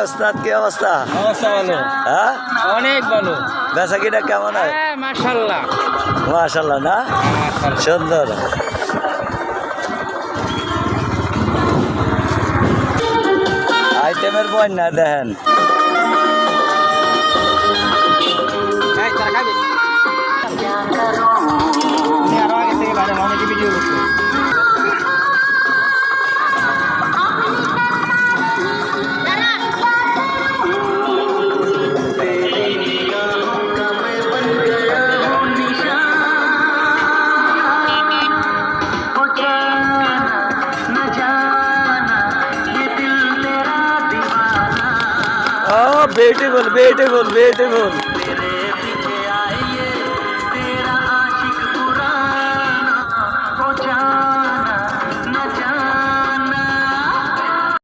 ওস্তাদ কি অবস্থা? অবস্থা ভালো, হ্যাঁ অনেক ভালো। বেচা কিনা কেমন হয়? মাশাআল্লাহ মাশাআল্লাহ না, সুন্দর। আইটেমের বন্যা দেখেন। আরো আগে থেকে ভালো অনেকে ভিডিও করছে। Oh, beautiful, beautiful, beautiful.